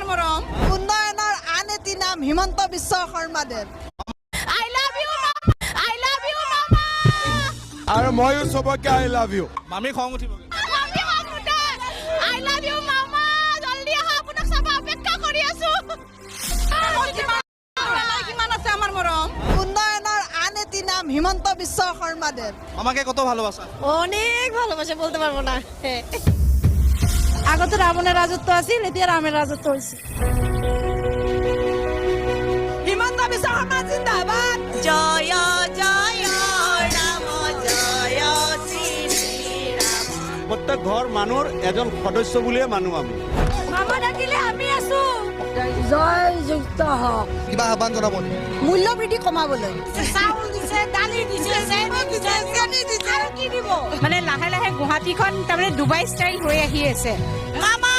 মৰম উন্নয়নৰ আন এটি নাম হিমন্ত বিশ্ব শৰ্মাদেৱ I love you I love you মামা আৰু ময়ো সবকে আই লাভ ইউ মামি খং উঠিব আই লাভ ইউ মামা জলদি আহা আপোনাক চাব অপেক্ষা কৰি আছো কিমান আছে আমাৰ মৰম উন্নয়নৰ আন এটি নাম হিমন্ত বিশ্ব শৰ্মাদেৱ আমাকে কত ভালোবাসা অনেক ভালোবাসে বলতে পারবো না আগতে রাবণের রাজত্ব আছিল এতিয়া রামের রাজত্ব হয়েছে হিমন্ত বিশ্ব শর্মা জিন্দাবাদ জয় জয় রাম জয় শ্রীরাম প্রত্যেক ঘর মানুষ এজন সদস্য বুলিয়ে মানুহ আমি মামা ডাকিলে আমি আছো জয় যুক্ত হওক কিবা আহ্বান জনাব মূল্য বৃদ্ধি কমাবলৈ চাউল দিছে দালি দিছে চেনি দিছে আৰু কি দিব মানে লাহে লাহে গুৱাহাটীখন তাৰমানে ডুবাই ষ্টাইল হৈ আহি আছে মামা